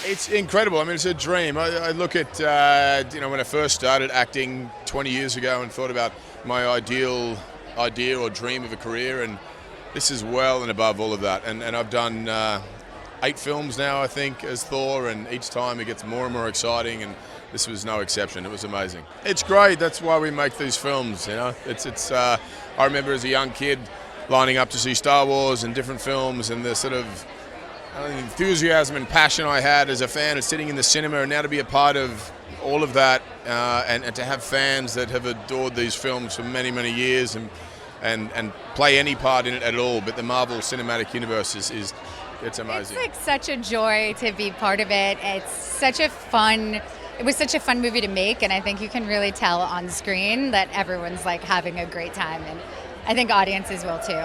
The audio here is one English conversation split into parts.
It's incredible. I mean, it's a dream. I look at, when I first started acting 20 years ago and thought about my ideal idea or dream of a career, and this is well and above all of that. And I've done 8 films now, I think, as Thor, and each time it gets more and more exciting, and this was no exception. It was amazing. It's great. That's why we make these films, you know. I remember as a young kid lining up to see Star Wars and different films, and the sort of enthusiasm and passion I had as a fan of sitting in the cinema, and now to be a part of all of that, and to have fans that have adored these films for many, many years and play any part in it at all. But the Marvel Cinematic Universe it's amazing. It's like such a joy to be part of it. It was such a fun movie to make, and I think you can really tell on screen that everyone's like having a great time, and I think audiences will too.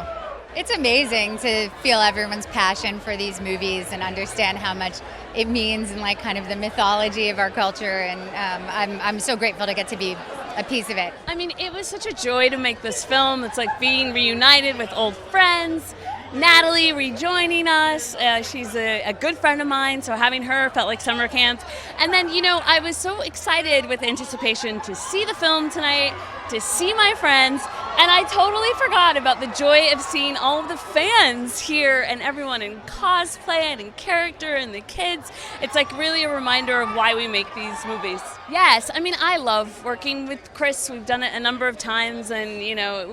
It's amazing to feel everyone's passion for these movies and understand how much it means and like kind of the mythology of our culture, and I'm so grateful to get to be a piece of it. I mean, it was such a joy to make this film. It's like being reunited with old friends. Natalie rejoining us. She's a good friend of mine, so having her felt like summer camp. And then, I was so excited with anticipation to see the film tonight, to see my friends, and I totally forgot about the joy of seeing all of the fans here and everyone in cosplay and in character and the kids. It's like really a reminder of why we make these movies. Yes, I mean, I love working with Chris. We've done it a number of times, and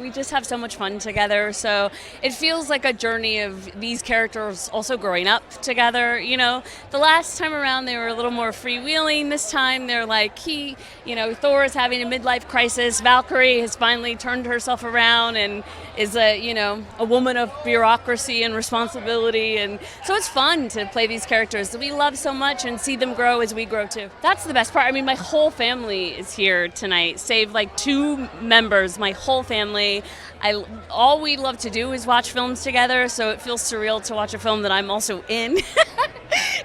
we just have so much fun together. So it feels like a journey of these characters also growing up together. The last time around they were a little more freewheeling. This time they're like Thor is having a midlife crisis. Valkyrie has finally turned herself around and is a woman of bureaucracy and responsibility, and so it's fun to play these characters that we love so much and see them grow as we grow too. That's the best part. I mean, my whole family is here tonight, save like 2 members. My whole family. All we love to do is watch films together, so it feels surreal to watch a film that I'm also in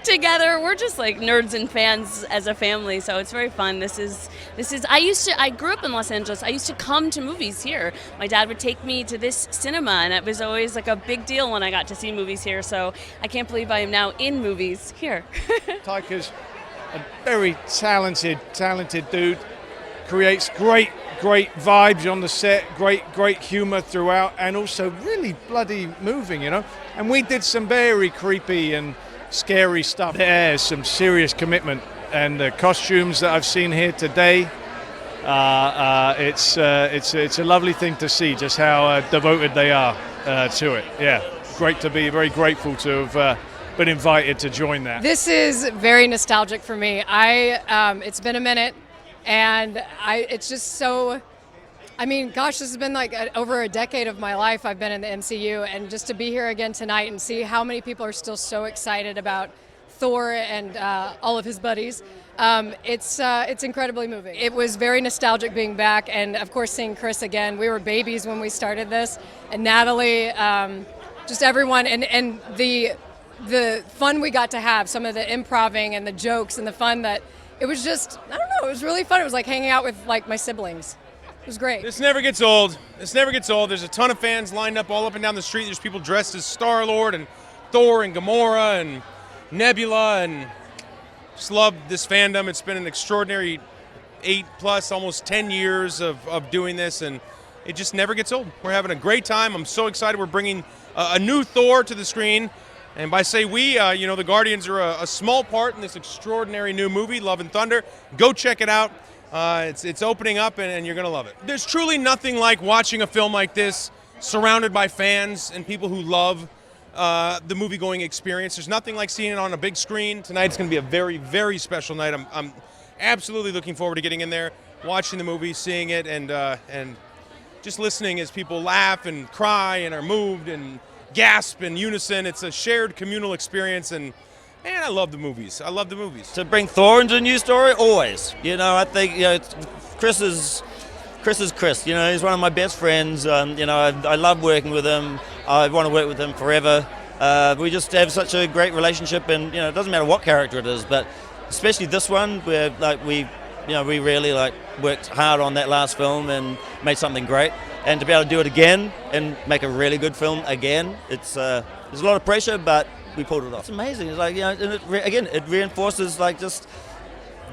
together. We're just like nerds and fans as a family, so it's very fun. I grew up in Los Angeles. I used to come to movies here. My dad would take me to this cinema, and it was always like a big deal when I got to see movies here, so I can't believe I am now in movies here. Taika's a very talented dude, creates great vibes on the set, great humor throughout, and also really bloody moving, And we did some very creepy and scary stuff. There's some serious commitment, and the costumes that I've seen here today, it's a lovely thing to see just how devoted they are to it. Yeah, great to be very grateful to have been invited to join that. This is very nostalgic for me. It's been a minute. And it's just so, this has been like over a decade of my life I've been in the MCU, and just to be here again tonight and see how many people are still so excited about Thor and all of his buddies, it's incredibly moving. It was very nostalgic being back, and of course seeing Chris again. We were babies when we started this, and Natalie, just everyone, and the fun we got to have, some of the improvising and the jokes and the fun that. It was just, I don't know, it was really fun. It was like hanging out with like my siblings. It was great. This never gets old. There's a ton of fans lined up all up and down the street. There's people dressed as Star-Lord and Thor and Gamora and Nebula, and just love this fandom. It's been an extraordinary 8+ almost 10 years of doing this, and it just never gets old. We're having a great time. I'm so excited. We're bringing a new Thor to the screen. And by say we, the Guardians are a small part in this extraordinary new movie, Love and Thunder. Go check it out. It's opening up, and you're going to love it. There's truly nothing like watching a film like this surrounded by fans and people who love the movie-going experience. There's nothing like seeing it on a big screen. Tonight's going to be a very, very special night. I'm absolutely looking forward to getting in there, watching the movie, seeing it, and just listening as people laugh and cry and are moved and gasp in unison. It's a shared communal experience, and man, I love the movies. To bring Thor into a new story, always. I think Chris is Chris. He's one of my best friends. I love working with him. I want to work with him forever. We just have such a great relationship, and it doesn't matter what character it is, but especially this one, where like we really like worked hard on that last film and made something great, and to be able to do it again and make a really good film again, it's there's a lot of pressure, but we pulled it off. It's amazing. It's like, and it reinforces like just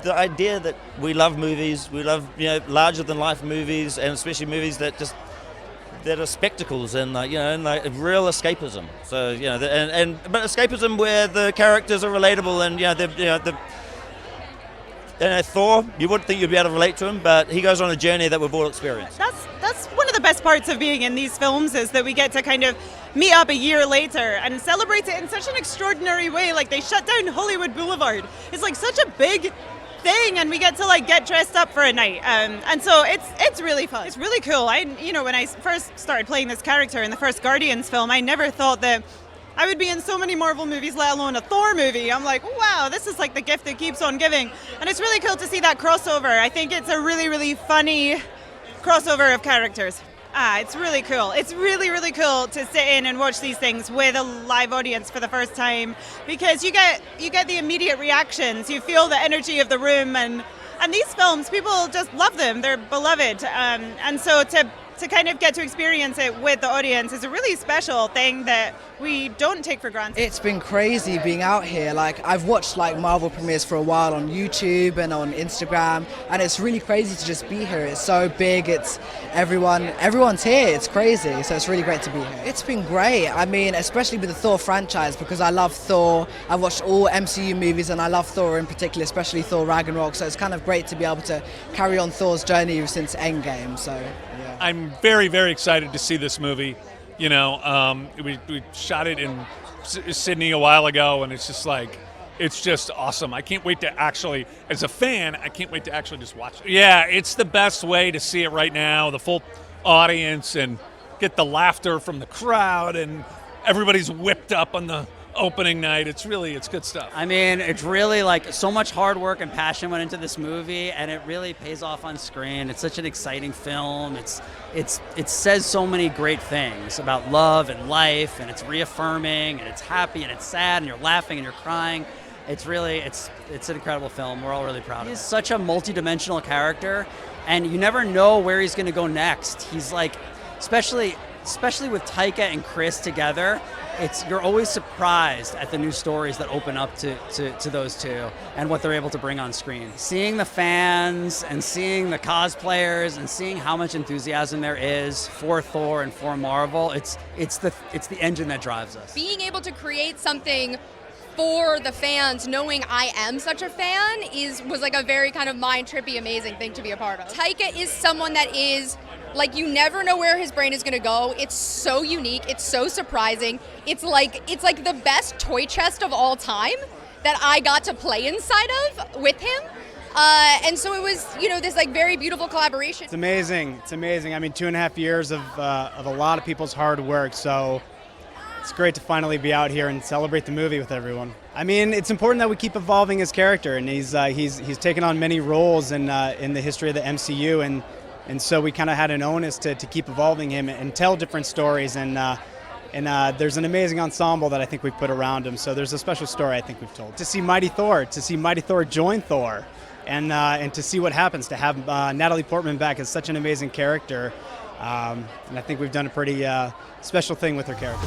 the idea that we love movies, we love larger than life movies, and especially movies that are spectacles and like real escapism. So but escapism where the characters are relatable and Thor, you wouldn't think you'd be able to relate to him, but he goes on a journey that we've all experienced. That's one of the best parts of being in these films, is that we get to kind of meet up a year later and celebrate it in such an extraordinary way. Like, they shut down Hollywood Boulevard. It's like such a big thing, and we get to like get dressed up for a night, and so it's really fun. It's really cool. When I first started playing this character in the first Guardians film, I never thought that I would be in so many Marvel movies, let alone a Thor movie. I'm like, wow, this is like the gift that keeps on giving. And it's really cool to see that crossover. I think it's a really, really funny crossover of characters. It's really cool. It's really, really cool to sit in and watch these things with a live audience for the first time, because you get the immediate reactions. You feel the energy of the room, and these films, people just love them. They're beloved. And so to kind of get to experience it with the audience is a really special thing that we don't take for granted. It's been crazy being out here. Like, I've watched like Marvel premieres for a while on YouTube and on Instagram, and it's really crazy to just be here. It's so big. It's everyone's here. It's crazy. So it's really great to be here. It's been great. I mean, especially with the Thor franchise, because I love Thor. I've watched all MCU movies and I love Thor in particular, especially Thor Ragnarok. So it's kind of great to be able to carry on Thor's journey since Endgame. So yeah. I'm very, very excited to see this movie. We shot it in Sydney a while ago, and it's just awesome. I can't wait to actually, as a fan, just watch it. Yeah, it's the best way to see it right now, the full audience, and get the laughter from the crowd, and everybody's whipped up on the opening night. It's good stuff. I mean, it's really like so much hard work and passion went into this movie, and it really pays off on screen. It's such an exciting film. It says so many great things about love and life, and it's reaffirming, and it's happy, and it's sad, and you're laughing and you're crying. It's an incredible film. We're all really proud of it. He's such a multi-dimensional character, and you never know where he's going to go next. He's like, especially with Taika and Chris together, you're always surprised at the new stories that open up to those two and what they're able to bring on screen. Seeing the fans and seeing the cosplayers and seeing how much enthusiasm there is for Thor and for Marvel, it's the engine that drives us. Being able to create something for the fans, knowing I am such a fan, was like a very kind of mind-trippy, amazing thing to be a part of. Taika is someone that is, like, you never know where his brain is going to go. It's so unique. It's so surprising. It's like the best toy chest of all time that I got to play inside of with him. And so it was, this like very beautiful collaboration. It's amazing. It's amazing. I mean, 2.5 years of a lot of people's hard work. So it's great to finally be out here and celebrate the movie with everyone. I mean, it's important that we keep evolving his character, and he's taken on many roles in the history of the MCU, and so we kind of had an onus to keep evolving him and tell different stories, and there's an amazing ensemble that I think we've put around him. So there's a special story I think we've told. To see Mighty Thor join Thor, and to see what happens, to have Natalie Portman back as such an amazing character, and I think we've done a pretty special thing with her character.